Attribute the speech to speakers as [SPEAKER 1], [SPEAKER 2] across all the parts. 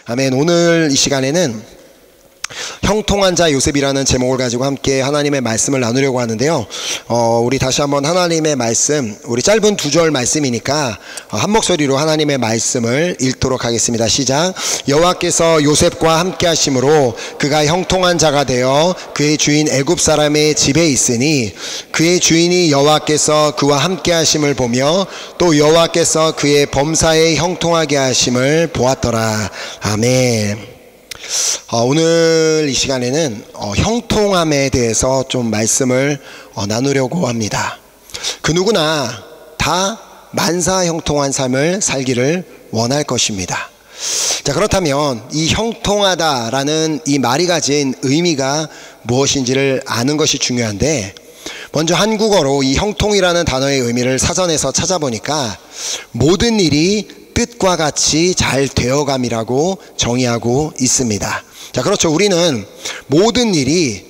[SPEAKER 1] 아멘. 오늘 이 시간에는 형통한 자 요셉이라는 제목을 가지고 함께 하나님의 말씀을 나누려고 하는데요. 우리 다시 한번 하나님의 말씀, 우리 짧은 2절 말씀이니까 한 목소리로 하나님의 말씀을 읽도록 하겠습니다. 시작. 여호와께서 요셉과 함께 하심으로 그가 형통한 자가 되어 그의 주인 애굽 사람의 집에 있으니 그의 주인이 여호와께서 그와 함께 하심을 보며 또 여호와께서 그의 범사에 형통하게 하심을 보았더라. 아멘. 오늘 이 시간에는 형통함에 대해서 좀 말씀을 나누려고 합니다. 그 누구나 다 만사 형통한 삶을 살기를 원할 것입니다. 자, 그렇다면 이 형통하다라는 이 말이 가진 의미가 무엇인지를 아는 것이 중요한데, 먼저 한국어로 이 형통이라는 단어의 의미를 사전에서 찾아보니까 모든 일이 뜻과 같이 잘 되어감이라고 정의하고 있습니다. 자, 그렇죠. 우리는 모든 일이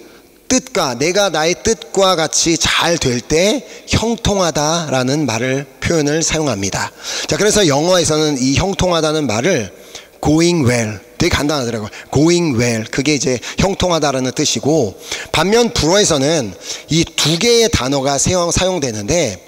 [SPEAKER 1] 뜻과 내가 나의 뜻과 같이 잘 될 때 형통하다라는 표현을 사용합니다. 자, 그래서 영어에서는 이 형통하다는 말을 going well, 되게 간단하더라고요. going well, 그게 이제 형통하다라는 뜻이고, 반면 불어에서는 이 두 개의 단어가 사용되는데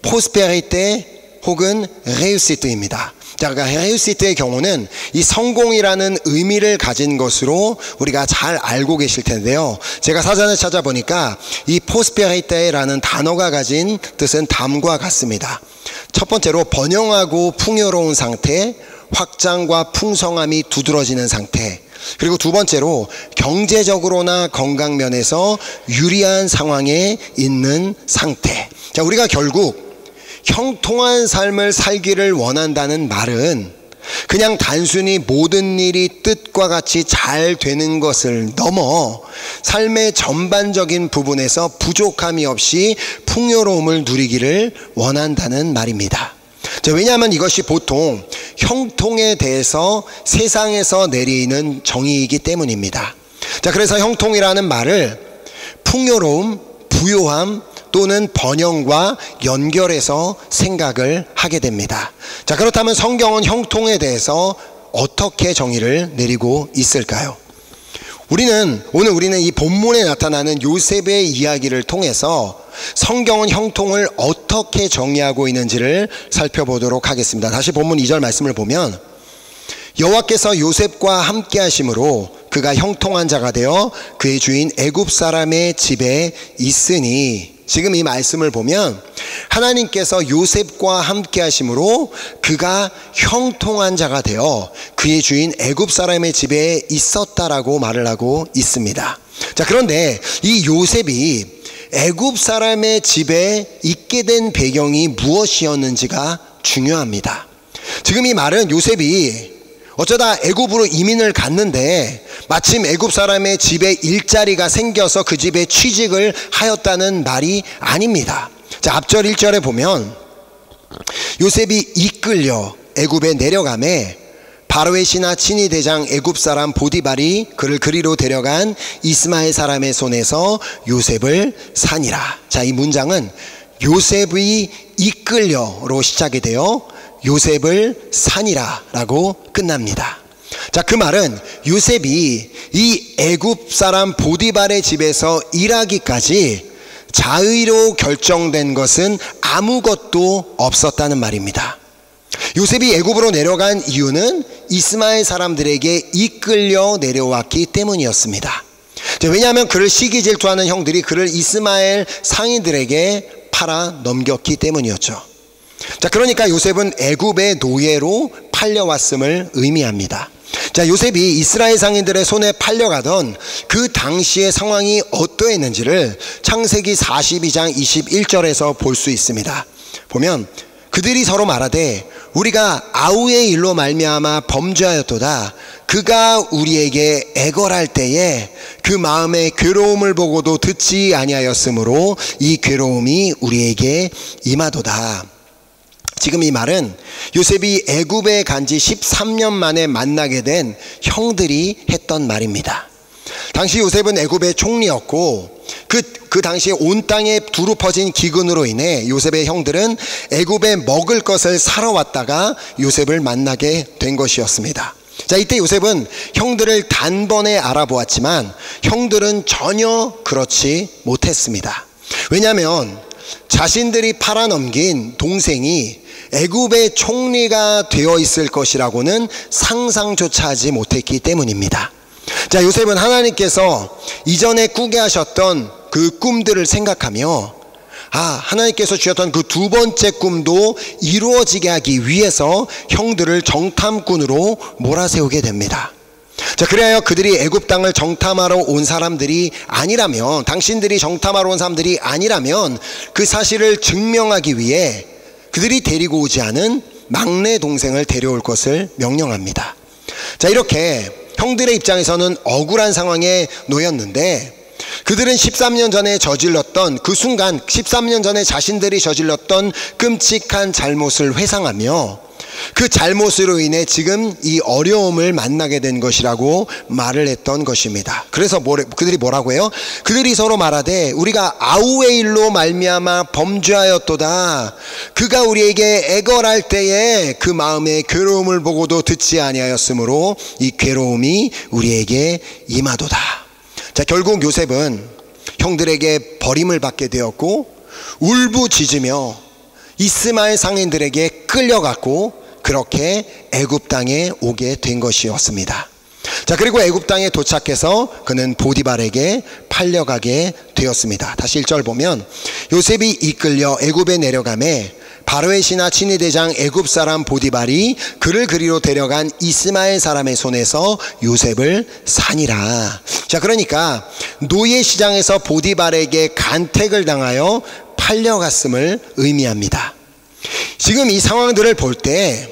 [SPEAKER 1] prosperité 혹은 réussite입니다. 자, 그러니까 réussite의 경우는 이 성공이라는 의미를 가진 것으로 우리가 잘 알고 계실 텐데요. 제가 사전에 찾아보니까 이 prosperity라는 단어가 가진 뜻은 다음과 같습니다. 첫 번째로 번영하고 풍요로운 상태, 확장과 풍성함이 두드러지는 상태, 그리고 두 번째로 경제적으로나 건강 면에서 유리한 상황에 있는 상태. 자, 우리가 결국 형통한 삶을 살기를 원한다는 말은 그냥 단순히 모든 일이 뜻과 같이 잘 되는 것을 넘어 삶의 전반적인 부분에서 부족함이 없이 풍요로움을 누리기를 원한다는 말입니다. 자, 왜냐하면 이것이 보통 형통에 대해서 세상에서 내리는 정의이기 때문입니다. 자, 그래서 형통이라는 말을 풍요로움, 부요함 또는 번영과 연결해서 생각을 하게 됩니다. 자, 그렇다면 성경은 형통에 대해서 어떻게 정의를 내리고 있을까요? 오늘 우리는 이 본문에 나타나는 요셉의 이야기를 통해서 성경은 형통을 어떻게 정의하고 있는지를 살펴보도록 하겠습니다. 다시 본문 2절 말씀을 보면, 여호와께서 요셉과 함께 하심으로 그가 형통한 자가 되어 그의 주인 애굽 사람의 집에 있으니, 지금 이 말씀을 보면 하나님께서 요셉과 함께 하심으로 그가 형통한 자가 되어 그의 주인 애굽 사람의 집에 있었다라고 말을 하고 있습니다. 자, 그런데 이 요셉이 애굽 사람의 집에 있게 된 배경이 무엇이었는지가 중요합니다. 지금 이 말은 요셉이 어쩌다 애굽으로 이민을 갔는데 마침 애굽 사람의 집에 일자리가 생겨서 그 집에 취직을 하였다는 말이 아닙니다. 자, 앞절 1절에 보면 요셉이 이끌려 애굽에 내려가매 바로의 신하 친위 대장 애굽 사람 보디발이 그를 그리로 데려간 이스마엘 사람의 손에서 요셉을 사니라. 자, 이 문장은 요셉이 이끌려로 시작이 되어 요셉을 사니라 라고 끝납니다. 자, 그 말은 요셉이 이 애굽 사람 보디발의 집에서 일하기까지 자의로 결정된 것은 아무것도 없었다는 말입니다. 요셉이 애굽으로 내려간 이유는 이스마엘 사람들에게 이끌려 내려왔기 때문이었습니다. 자, 왜냐하면 그를 시기 질투하는 형들이 그를 이스마엘 상인들에게 팔아 넘겼기 때문이었죠. 자, 그러니까 요셉은 애굽의 노예로 팔려왔음을 의미합니다. 자, 요셉이 이스라엘 상인들의 손에 팔려가던 그 당시의 상황이 어떠했는지를 창세기 42장 21절에서 볼 수 있습니다. 보면 그들이 서로 말하되 우리가 아우의 일로 말미암아 범죄하였도다. 그가 우리에게 애걸할 때에 그 마음의 괴로움을 보고도 듣지 아니하였으므로 이 괴로움이 우리에게 임하도다. 지금 이 말은 요셉이 애굽에 간 지 13년 만에 만나게 된 형들이 했던 말입니다. 당시 요셉은 애굽의 총리였고 그 당시에 온 땅에 두루 퍼진 기근으로 인해 요셉의 형들은 애굽에 먹을 것을 사러 왔다가 요셉을 만나게 된 것이었습니다. 자, 이때 요셉은 형들을 단번에 알아보았지만 형들은 전혀 그렇지 못했습니다. 왜냐하면 자신들이 팔아넘긴 동생이 애굽의 총리가 되어 있을 것이라고는 상상조차 하지 못했기 때문입니다. 자, 요셉은 하나님께서 이전에 꾸게 하셨던 그 꿈들을 생각하며 하나님께서 주셨던 그 두 번째 꿈도 이루어지게 하기 위해서 형들을 정탐꾼으로 몰아세우게 됩니다. 자, 그래야 그들이 애굽 땅을 정탐하러 온 사람들이 아니라면, 당신들이 정탐하러 온 사람들이 아니라면 그 사실을 증명하기 위해 그들이 데리고 오지 않은 막내 동생을 데려올 것을 명령합니다. 자, 이렇게 형들의 입장에서는 억울한 상황에 놓였는데, 그들은 13년 전에 저질렀던 그 순간, 13년 전에 자신들이 저질렀던 끔찍한 잘못을 회상하며 그 잘못으로 인해 지금 이 어려움을 만나게 된 것이라고 말을 했던 것입니다. 그래서 그들이 뭐라고 해요? 그들이 서로 말하되 우리가 아우의 일로 말미암아 범죄하였도다. 그가 우리에게 애걸할 때에 그 마음의 괴로움을 보고도 듣지 아니하였으므로 이 괴로움이 우리에게 임하도다. 자, 결국 요셉은 형들에게 버림을 받게 되었고 울부짖으며 이스마엘 상인들에게 끌려갔고 그렇게 애굽 땅에 오게 된 것이었습니다. 자, 그리고 애굽 땅에 도착해서 그는 보디발에게 팔려가게 되었습니다. 다시 1절 보면 요셉이 이끌려 애굽에 내려가매 바로의 신하 친위대장 애굽 사람 보디발이 그를 그리로 데려간 이스마엘 사람의 손에서 요셉을 사니라. 자, 그러니까 노예 시장에서 보디발에게 간택을 당하여 팔려갔음을 의미합니다. 지금 이 상황들을 볼 때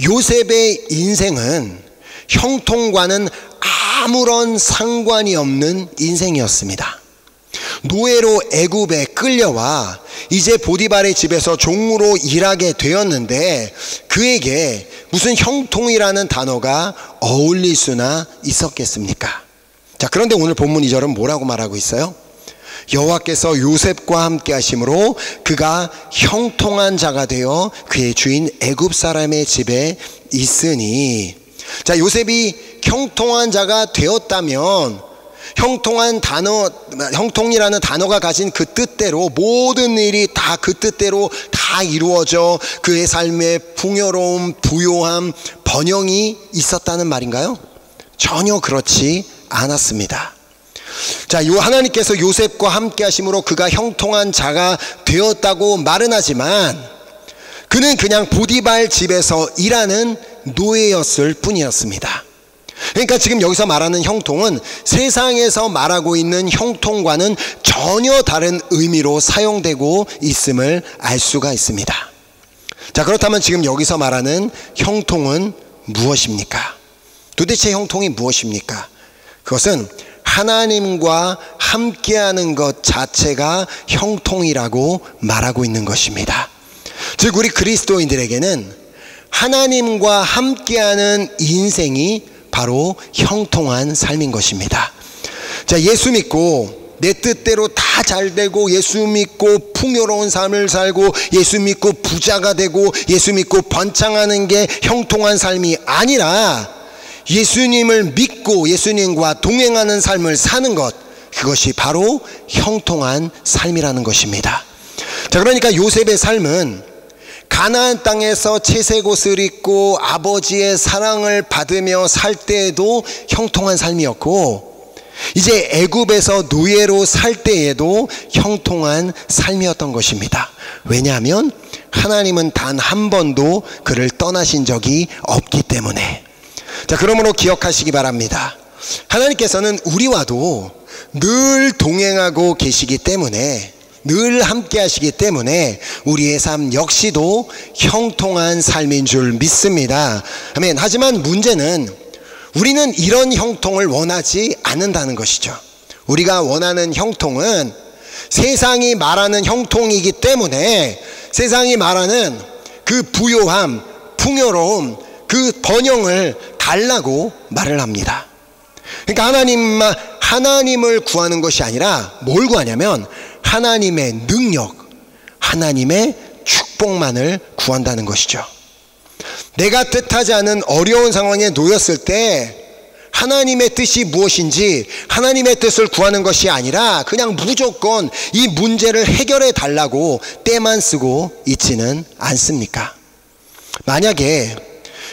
[SPEAKER 1] 요셉의 인생은 형통과는 아무런 상관이 없는 인생이었습니다. 노예로 애굽에 끌려와 이제 보디발의 집에서 종으로 일하게 되었는데 그에게 무슨 형통이라는 단어가 어울릴 수나 있었겠습니까? 자, 그런데 오늘 본문 2절은 뭐라고 말하고 있어요? 여호와께서 요셉과 함께 하심으로 그가 형통한 자가 되어 그의 주인 애굽 사람의 집에 있으니. 자, 요셉이 형통한 자가 되었다면 형통이라는 단어가 가진 그 뜻대로 모든 일이 다 그 뜻대로 다 이루어져 그의 삶에 풍요로움, 부요함, 번영이 있었다는 말인가요? 전혀 그렇지 않았습니다. 자, 하나님께서 요셉과 함께 하심으로 그가 형통한 자가 되었다고 말은 하지만 그는 그냥 보디발 집에서 일하는 노예였을 뿐이었습니다. 그러니까 지금 여기서 말하는 형통은 세상에서 말하고 있는 형통과는 전혀 다른 의미로 사용되고 있음을 알 수가 있습니다. 자, 그렇다면 지금 여기서 말하는 형통은 무엇입니까? 도대체 형통이 무엇입니까? 그것은 하나님과 함께하는 것 자체가 형통이라고 말하고 있는 것입니다. 즉 우리 그리스도인들에게는 하나님과 함께하는 인생이 바로 형통한 삶인 것입니다. 자, 예수 믿고 내 뜻대로 다 잘 되고, 예수 믿고 풍요로운 삶을 살고, 예수 믿고 부자가 되고, 예수 믿고 번창하는 게 형통한 삶이 아니라 예수님을 믿고 예수님과 동행하는 삶을 사는 것, 그것이 바로 형통한 삶이라는 것입니다. 자, 그러니까 요셉의 삶은 가나안 땅에서 채색 옷을 입고 아버지의 사랑을 받으며 살 때에도 형통한 삶이었고, 이제 애굽에서 노예로 살 때에도 형통한 삶이었던 것입니다. 왜냐하면 하나님은 단 한 번도 그를 떠나신 적이 없기 때문에. 자, 그러므로 기억하시기 바랍니다. 하나님께서는 우리와도 늘 동행하고 계시기 때문에, 늘 함께 하시기 때문에 우리의 삶 역시도 형통한 삶인 줄 믿습니다. 아멘. 하지만 문제는 우리는 이런 형통을 원하지 않는다는 것이죠. 우리가 원하는 형통은 세상이 말하는 형통이기 때문에 세상이 말하는 그 부요함, 풍요로움, 그 번영을 달라고 말을 합니다. 그러니까 하나님을 구하는 것이 아니라 뭘 구하냐면 하나님의 능력, 하나님의 축복만을 구한다는 것이죠. 내가 뜻하지 않은 어려운 상황에 놓였을 때 하나님의 뜻이 무엇인지 하나님의 뜻을 구하는 것이 아니라 그냥 무조건 이 문제를 해결해 달라고 때만 쓰고 있지는 않습니까? 만약에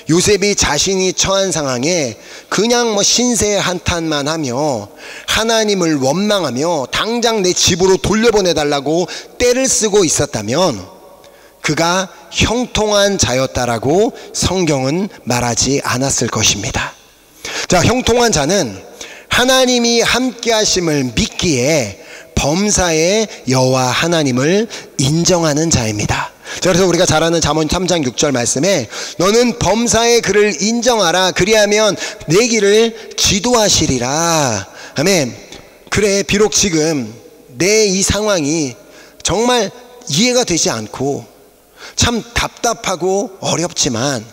[SPEAKER 1] 요셉이 자신이 처한 상황에 그냥 신세 한탄만 하며 하나님을 원망하며 당장 내 집으로 돌려보내달라고 때를 쓰고 있었다면 그가 형통한 자였다라고 성경은 말하지 않았을 것입니다. 자, 형통한 자는 하나님이 함께 하심을 믿기에 범사의 여호와 하나님을 인정하는 자입니다. 자, 그래서 우리가 잘 아는 잠언 3장 6절 말씀에 너는 범사의 그를 인정하라 그리하면 내 길을 지도하시리라. 아멘. 그래, 비록 지금 내 이 상황이 정말 이해가 되지 않고 참 답답하고 어렵지만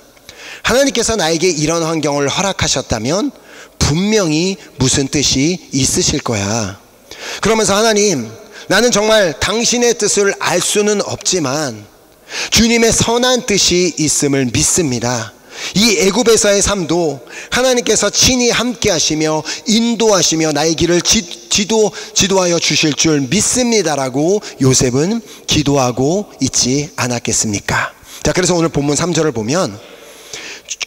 [SPEAKER 1] 하나님께서 나에게 이런 환경을 허락하셨다면 분명히 무슨 뜻이 있으실 거야. 그러면서 하나님, 나는 정말 당신의 뜻을 알 수는 없지만 주님의 선한 뜻이 있음을 믿습니다. 이 애굽에서의 삶도 하나님께서 친히 함께 하시며 인도하시며 나의 길을 지도하여 주실 줄 믿습니다라고 요셉은 기도하고 있지 않았겠습니까? 자, 그래서 오늘 본문 3절을 보면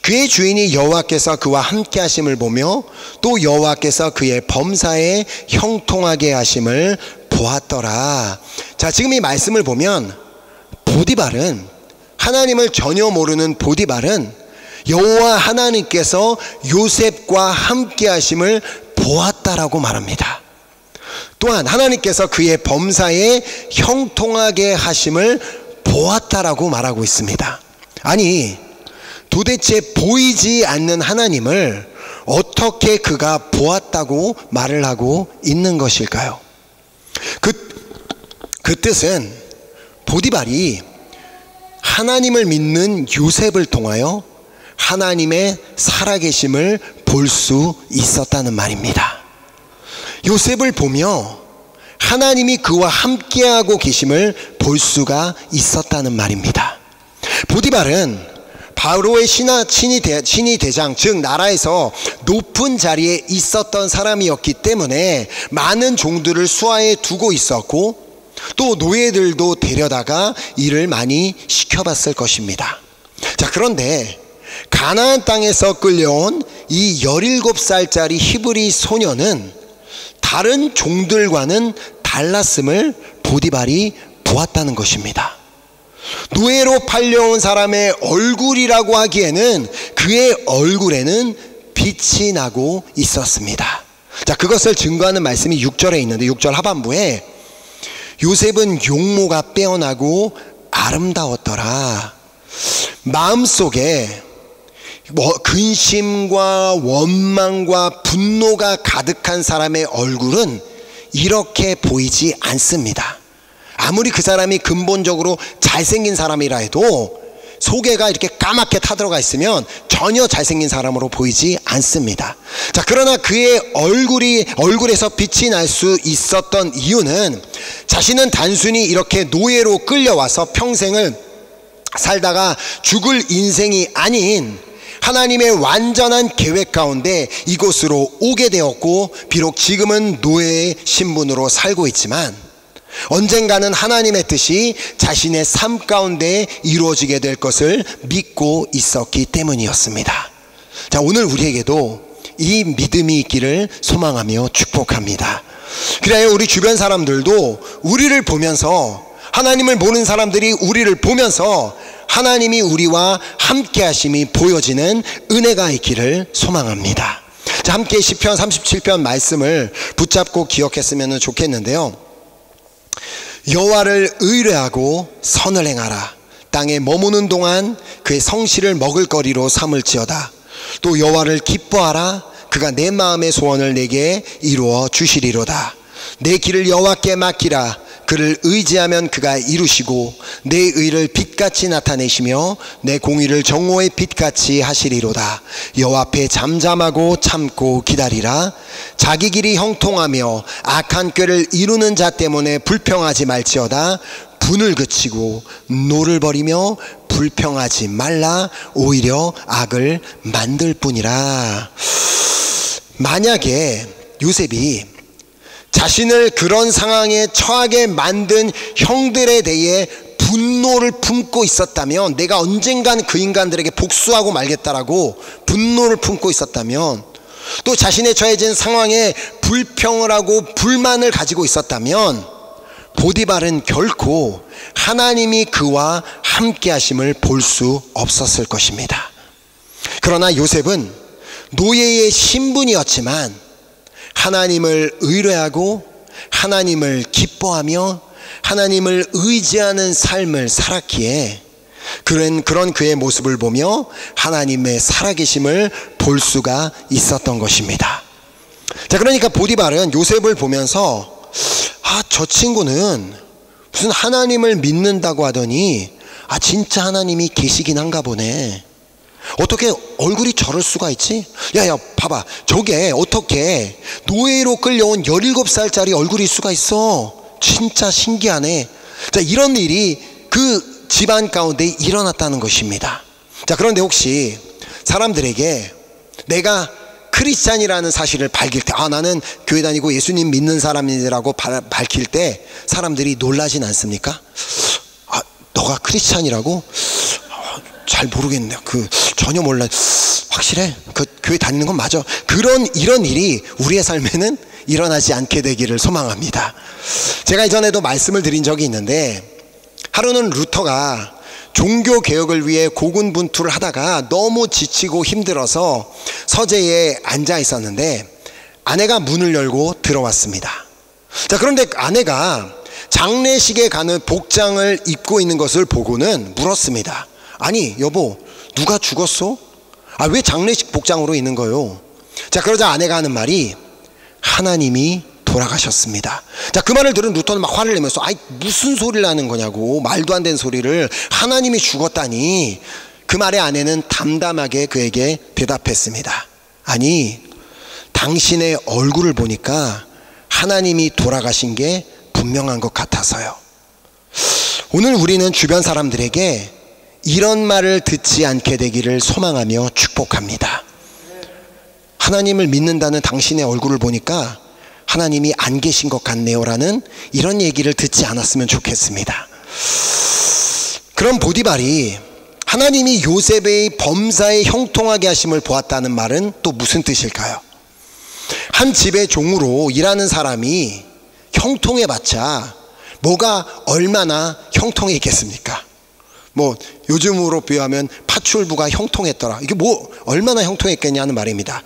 [SPEAKER 1] 그의 주인이 여호와께서 그와 함께 하심을 보며 또 여호와께서 그의 범사에 형통하게 하심을 보았더라. 자, 지금 이 말씀을 보면 보디발은, 하나님을 전혀 모르는 보디발은 여호와 하나님께서 요셉과 함께 하심을 보았다라고 말합니다. 또한 하나님께서 그의 범사에 형통하게 하심을 보았다라고 말하고 있습니다. 아니, 도대체 보이지 않는 하나님을 어떻게 그가 보았다고 말을 하고 있는 것일까요? 그 뜻은 보디발이 하나님을 믿는 요셉을 통하여 하나님의 살아계심을 볼 수 있었다는 말입니다. 요셉을 보며 하나님이 그와 함께하고 계심을 볼 수가 있었다는 말입니다. 보디발은 바로의 친위 대장, 즉 나라에서 높은 자리에 있었던 사람이었기 때문에 많은 종들을 수하에 두고 있었고 또 노예들도 데려다가 일을 많이 시켜봤을 것입니다. 자, 그런데 가나안 땅에서 끌려온 이 17살짜리 히브리 소녀는 다른 종들과는 달랐음을 보디발이 보았다는 것입니다. 노예로 팔려온 사람의 얼굴이라고 하기에는 그의 얼굴에는 빛이 나고 있었습니다. 자, 그것을 증거하는 말씀이 6절에 있는데 6절 하반부에 요셉은 용모가 빼어나고 아름다웠더라. 마음속에 근심과 원망과 분노가 가득한 사람의 얼굴은 이렇게 보이지 않습니다. 아무리 그 사람이 근본적으로 잘생긴 사람이라 해도 속에가 이렇게 까맣게 타들어가 있으면 전혀 잘생긴 사람으로 보이지 않습니다. 자, 그러나 그의 얼굴에서 빛이 날 수 있었던 이유는 자신은 단순히 이렇게 노예로 끌려와서 평생을 살다가 죽을 인생이 아닌 하나님의 완전한 계획 가운데 이곳으로 오게 되었고, 비록 지금은 노예의 신분으로 살고 있지만 언젠가는 하나님의 뜻이 자신의 삶 가운데 이루어지게 될 것을 믿고 있었기 때문이었습니다. 자, 오늘 우리에게도 이 믿음이 있기를 소망하며 축복합니다. 그래야 우리 주변 사람들도 우리를 보면서, 하나님을 모르는 사람들이 우리를 보면서 하나님이 우리와 함께 하심이 보여지는 은혜가 있기를 소망합니다. 자, 함께 시편 37편 말씀을 붙잡고 기억했으면 좋겠는데요. 여호와를 의뢰하고 선을 행하라. 땅에 머무는 동안 그의 성실을 먹을거리로 삼을지어다. 또 여호와를 기뻐하라. 그가 내 마음의 소원을 내게 이루어 주시리로다. 내 길을 여호와께 맡기라. 그를 의지하면 그가 이루시고 내 의를 빛같이 나타내시며 내 공의를 정오의 빛같이 하시리로다. 여호와 앞에 잠잠하고 참고 기다리라. 자기 길이 형통하며 악한 꾀를 이루는 자 때문에 불평하지 말지어다. 분을 그치고 노를 버리며 불평하지 말라 오히려 악을 만들 뿐이라. 만약에 요셉이 자신을 그런 상황에 처하게 만든 형들에 대해 분노를 품고 있었다면, 내가 언젠간 그 인간들에게 복수하고 말겠다라고 분노를 품고 있었다면, 또 자신의 처해진 상황에 불평을 하고 불만을 가지고 있었다면 보디발은 결코 하나님이 그와 함께 하심을 볼 수 없었을 것입니다. 그러나 요셉은 노예의 신분이었지만 하나님을 의뢰하고 하나님을 기뻐하며 하나님을 의지하는 삶을 살았기에 그런 그의 모습을 보며 하나님의 살아계심을 볼 수가 있었던 것입니다. 자, 그러니까 보디발은 요셉을 보면서 저 친구는 무슨 하나님을 믿는다고 하더니 진짜 하나님이 계시긴 한가 보네. 어떻게 얼굴이 저럴 수가 있지? 야 봐봐, 저게 어떻게 노예로 끌려온 17살짜리 얼굴일 수가 있어. 진짜 신기하네. 자, 이런 일이 그 집안 가운데 일어났다는 것입니다. 자, 그런데 혹시 사람들에게 내가 크리스찬이라는 사실을 밝힐 때, 나는 교회 다니고 예수님 믿는 사람이라고 밝힐 때 사람들이 놀라진 않습니까? 너가 크리스찬이라고? 잘 모르겠네요. 전혀 몰라. 확실해? 교회 다니는 건 맞아. 이런 일이 우리의 삶에는 일어나지 않게 되기를 소망합니다. 제가 이전에도 말씀을 드린 적이 있는데, 하루는 루터가 종교 개혁을 위해 고군분투를 하다가 너무 지치고 힘들어서 서재에 앉아 있었는데 아내가 문을 열고 들어왔습니다. 자, 그런데 아내가 장례식에 가는 복장을 입고 있는 것을 보고는 물었습니다. 아니 여보, 누가 죽었어? 왜 장례식 복장으로 있는 거요? 자, 그러자 아내가 하는 말이 하나님이 돌아가셨습니다. 자, 그 말을 들은 루터는 막 화를 내면서 무슨 소리를 하는 거냐고, 말도 안 되는 소리를, 하나님이 죽었다니. 그 말에 아내는 담담하게 그에게 대답했습니다. 아니, 당신의 얼굴을 보니까 하나님이 돌아가신 게 분명한 것 같아서요. 오늘 우리는 주변 사람들에게 이런 말을 듣지 않게 되기를 소망하며 축복합니다. 하나님을 믿는다는 당신의 얼굴을 보니까 하나님이 안 계신 것 같네요 라는 이런 얘기를 듣지 않았으면 좋겠습니다. 그럼 보디발이 하나님이 요셉의 범사에 형통하게 하심을 보았다는 말은 또 무슨 뜻일까요? 한 집의 종으로 일하는 사람이 형통해봤자 뭐가 얼마나 형통했겠습니까? 요즘으로 비유하면 파출부가 형통했더라. 이게 얼마나 형통했겠냐는 말입니다.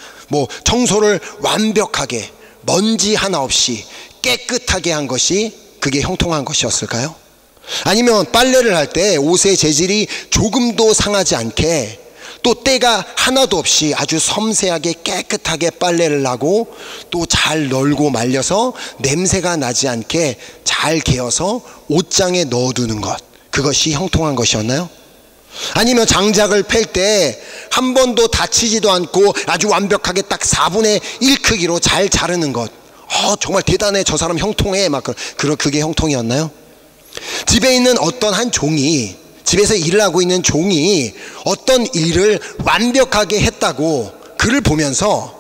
[SPEAKER 1] 청소를 완벽하게 먼지 하나 없이 깨끗하게 한 것이 그게 형통한 것이었을까요? 아니면 빨래를 할 때 옷의 재질이 조금도 상하지 않게, 또 때가 하나도 없이 아주 섬세하게 깨끗하게 빨래를 하고 또 잘 널고 말려서 냄새가 나지 않게 잘 개어서 옷장에 넣어두는 것, 그것이 형통한 것이었나요? 아니면 장작을 팰 때 한 번도 다치지도 않고 아주 완벽하게 딱 4분의 1 크기로 잘 자르는 것, 정말 대단해, 저 사람 형통해, 그게 형통이었나요? 집에 있는 어떤 한 종이, 집에서 일을 하고 있는 종이 어떤 일을 완벽하게 했다고 그를 보면서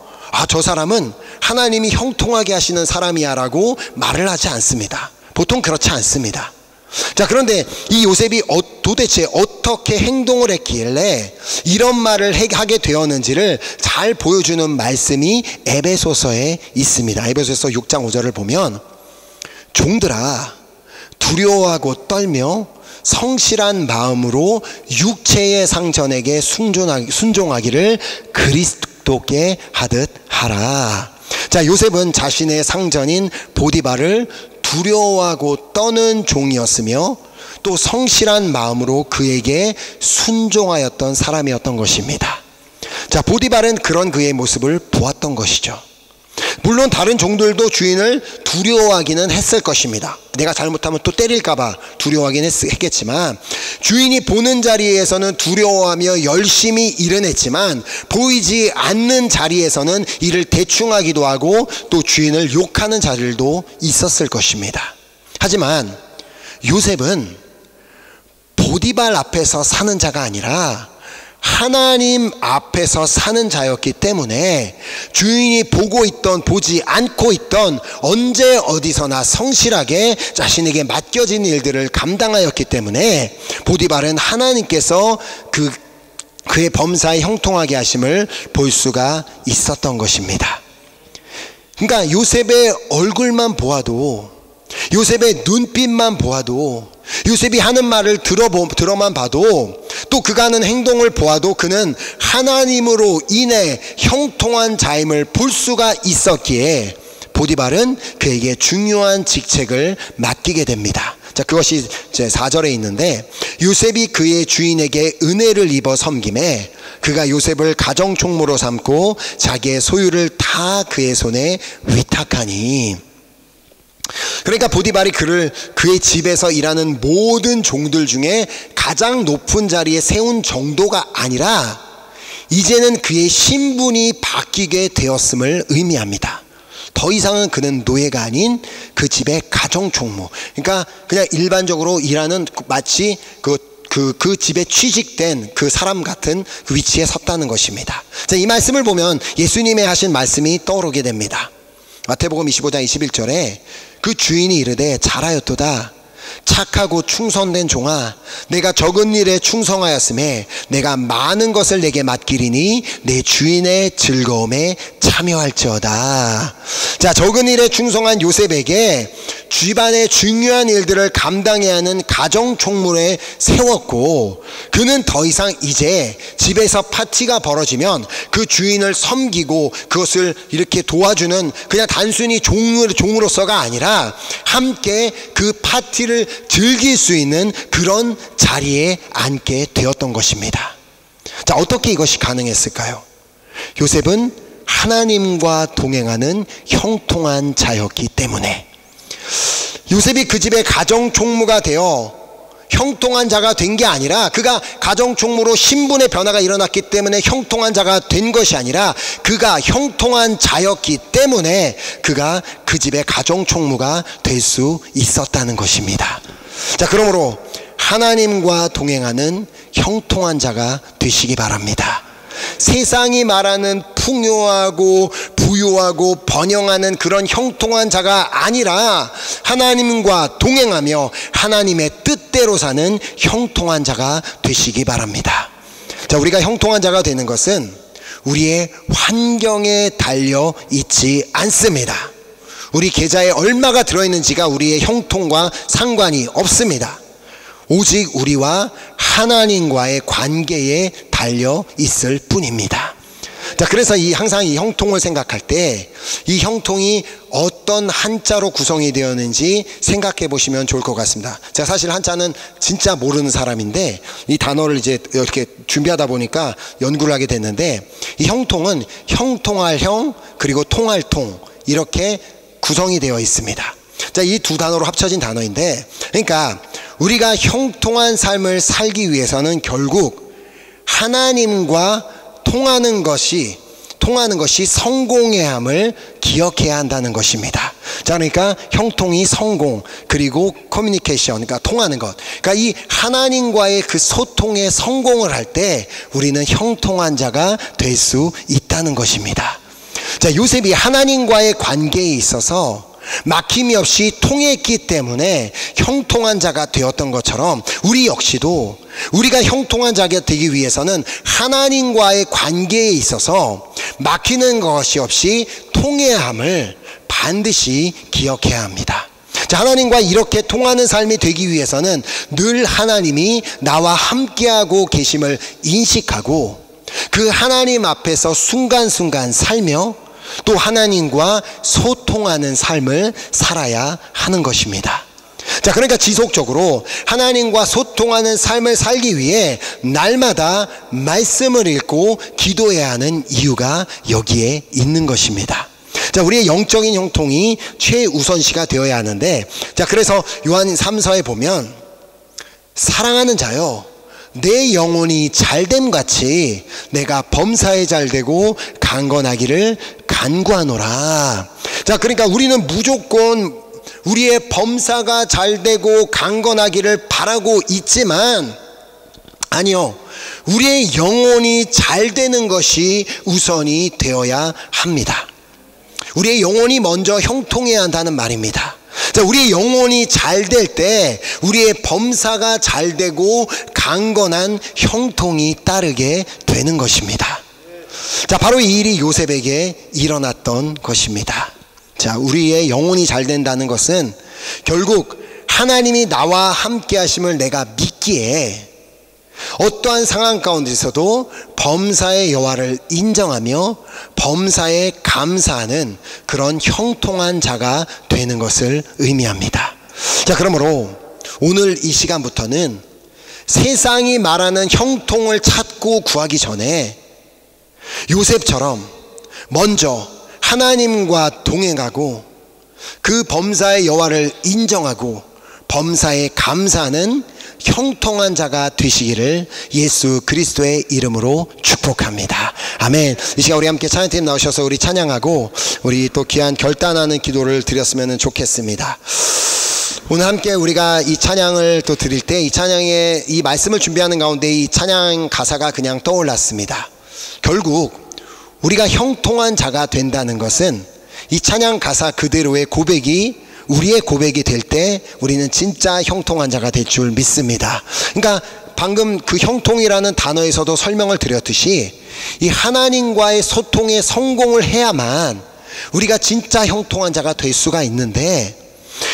[SPEAKER 1] 저 사람은 하나님이 형통하게 하시는 사람이야 라고 말을 하지 않습니다. 보통 그렇지 않습니다. 자, 그런데 이 요셉이 도대체 어떻게 행동을 했길래 이런 말을 하게 되었는지를 잘 보여주는 말씀이 에베소서에 있습니다. 에베소서 6장 5절을 보면, 종들아 두려워하고 떨며 성실한 마음으로 육체의 상전에게 순종하기를 그리스도께 하듯 하라. 자, 요셉은 자신의 상전인 보디발을 두려워하고 떠는 종이었으며 또 성실한 마음으로 그에게 순종하였던 사람이었던 것입니다. 자, 보디발은 그런 그의 모습을 보았던 것이죠. 물론 다른 종들도 주인을 두려워하기는 했을 것입니다. 내가 잘못하면 또 때릴까봐 두려워하긴 했겠지만, 주인이 보는 자리에서는 두려워하며 열심히 일은 했지만 보이지 않는 자리에서는 일을 대충 하기도 하고 또 주인을 욕하는 자들도 있었을 것입니다. 하지만 요셉은 보디발 앞에서 사는 자가 아니라 하나님 앞에서 사는 자였기 때문에 주인이 보지 않고 있던 언제 어디서나 성실하게 자신에게 맡겨진 일들을 감당하였기 때문에 보디발은 하나님께서 그의 범사에 형통하게 하심을 볼 수가 있었던 것입니다. 그러니까 요셉의 얼굴만 보아도, 요셉의 눈빛만 보아도, 요셉이 하는 말을 들어만 봐도, 또 그가 하는 행동을 보아도 그는 하나님으로 인해 형통한 자임을 볼 수가 있었기에 보디발은 그에게 중요한 직책을 맡기게 됩니다. 자, 그것이 제 4절에 있는데, 요셉이 그의 주인에게 은혜를 입어 섬김에 그가 요셉을 가정총무로 삼고 자기의 소유를 다 그의 손에 위탁하니. 그러니까 보디발이 그의 집에서 일하는 모든 종들 중에 가장 높은 자리에 세운 정도가 아니라 이제는 그의 신분이 바뀌게 되었음을 의미합니다. 더 이상은 그는 노예가 아닌 그 집의 가정총무, 그러니까 그냥 일반적으로 일하는 마치 그 집에 취직된 그 사람 같은 그 위치에 섰다는 것입니다. 자, 이 말씀을 보면 예수님의 하신 말씀이 떠오르게 됩니다. 마태복음 25장 21절에 그 주인이 이르되 잘하였도다 착하고 충성된 종아, 내가 적은 일에 충성하였음에 내가 많은 것을 내게 맡기리니 내 주인의 즐거움에 참여할지어다. 자, 적은 일에 충성한 요셉에게 집안의 중요한 일들을 감당해야 하는 가정총무에 세웠고, 그는 더 이상 이제 집에서 파티가 벌어지면 그 주인을 섬기고 그것을 이렇게 도와주는 그냥 단순히 종으로서가 아니라 함께 그 파티를 즐길 수 있는 그런 자리에 앉게 되었던 것입니다. 자, 어떻게 이것이 가능했을까요? 요셉은 하나님과 동행하는 형통한 자였기 때문에. 요셉이 그 집의 가정총무가 되어 형통한 자가 된 게 아니라, 그가 가정총무로 신분의 변화가 일어났기 때문에 형통한 자가 된 것이 아니라, 그가 형통한 자였기 때문에 그가 그 집의 가정총무가 될 수 있었다는 것입니다. 자, 그러므로 하나님과 동행하는 형통한 자가 되시기 바랍니다. 세상이 말하는 풍요하고 부유하고 번영하는 그런 형통한 자가 아니라 하나님과 동행하며 하나님의 뜻대로 사는 형통한 자가 되시기 바랍니다. 자, 우리가 형통한 자가 되는 것은 우리의 환경에 달려 있지 않습니다. 우리 계좌에 얼마가 들어있는지가 우리의 형통과 상관이 없습니다. 오직 우리와 하나님과의 관계에 달려 있을 뿐입니다. 자, 그래서 항상 이 형통을 생각할 때 이 형통이 어떤 한자로 구성이 되었는지 생각해 보시면 좋을 것 같습니다. 제가 사실 한자는 진짜 모르는 사람인데 이 단어를 이제 이렇게 준비하다 보니까 연구를 하게 됐는데, 이 형통은 형통할 형 그리고 통할 통, 이렇게 구성이 되어 있습니다. 자, 이 두 단어로 합쳐진 단어인데, 그러니까 우리가 형통한 삶을 살기 위해서는 결국 하나님과 통하는 것이 성공해야 함을 기억해야 한다는 것입니다. 자, 그러니까 형통이 성공, 그리고 커뮤니케이션, 그러니까 통하는 것, 그러니까 이 하나님과의 그 소통에 성공을 할 때 우리는 형통한 자가 될 수 있다는 것입니다. 자, 요셉이 하나님과의 관계에 있어서 막힘이 없이 통했기 때문에 형통한 자가 되었던 것처럼, 우리 역시도 우리가 형통한 자가 되기 위해서는 하나님과의 관계에 있어서 막히는 것이 없이 통해야 함을 반드시 기억해야 합니다. 자, 하나님과 이렇게 통하는 삶이 되기 위해서는 늘 하나님이 나와 함께하고 계심을 인식하고 그 하나님 앞에서 순간순간 살며 또 하나님과 소통하는 삶을 살아야 하는 것입니다. 자, 그러니까 지속적으로 하나님과 소통하는 삶을 살기 위해 날마다 말씀을 읽고 기도해야 하는 이유가 여기에 있는 것입니다. 자, 우리의 영적인 형통이 최우선시가 되어야 하는데, 자, 그래서 요한 3서에 보면 사랑하는 자여, 내 영혼이 잘됨 같이 내가 범사에 잘되고 강건하기를 간구하노라. 자, 그러니까 우리는 무조건 우리의 범사가 잘되고 강건하기를 바라고 있지만, 아니요, 우리의 영혼이 잘되는 것이 우선이 되어야 합니다. 우리의 영혼이 먼저 형통해야 한다는 말입니다. 자, 우리의 영혼이 잘될 때 우리의 범사가 잘되고 강건한 형통이 따르게 되는 것입니다. 자, 바로 이 일이 요셉에게 일어났던 것입니다. 자, 우리의 영혼이 잘 된다는 것은 결국 하나님이 나와 함께 하심을 내가 믿기에 어떠한 상황 가운데서도 범사의 여호와를 인정하며 범사에 감사하는 그런 형통한 자가 되는 것을 의미합니다. 자, 그러므로 오늘 이 시간부터는 세상이 말하는 형통을 찾고 구하기 전에 요셉처럼 먼저 하나님과 동행하고 그 범사의 여호와를 인정하고 범사에 감사하는 형통한 자가 되시기를 예수 그리스도의 이름으로 축복합니다. 아멘. 이 시간 우리 함께 찬양팀 나오셔서 우리 찬양하고 우리 또 귀한 결단하는 기도를 드렸으면 좋겠습니다. 오늘 함께 우리가 이 찬양을 또 드릴 때 이 찬양의 이 말씀을 준비하는 가운데 이 찬양 가사가 그냥 떠올랐습니다. 결국 우리가 형통한 자가 된다는 것은 이 찬양 가사 그대로의 고백이 우리의 고백이 될 때 우리는 진짜 형통한 자가 될 줄 믿습니다. 그러니까 방금 그 형통이라는 단어에서도 설명을 드렸듯이 이 하나님과의 소통에 성공을 해야만 우리가 진짜 형통한 자가 될 수가 있는데,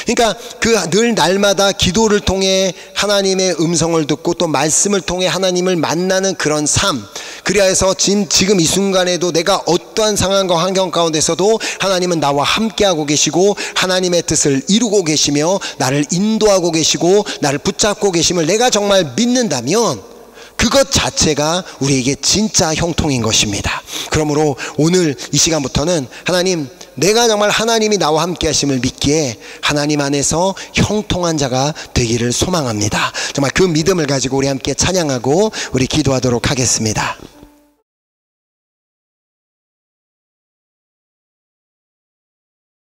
[SPEAKER 1] 그러니까 그 늘 날마다 기도를 통해 하나님의 음성을 듣고 또 말씀을 통해 하나님을 만나는 그런 삶, 그리하여서 지금 이 순간에도 내가 어떠한 상황과 환경 가운데서도 하나님은 나와 함께하고 계시고 하나님의 뜻을 이루고 계시며 나를 인도하고 계시고 나를 붙잡고 계심을 내가 정말 믿는다면 그것 자체가 우리에게 진짜 형통인 것입니다. 그러므로 오늘 이 시간부터는 하나님, 내가 정말 하나님이 나와 함께 하심을 믿기에 하나님 안에서 형통한 자가 되기를 소망합니다. 정말 그 믿음을 가지고 우리 함께 찬양하고 우리 기도하도록 하겠습니다.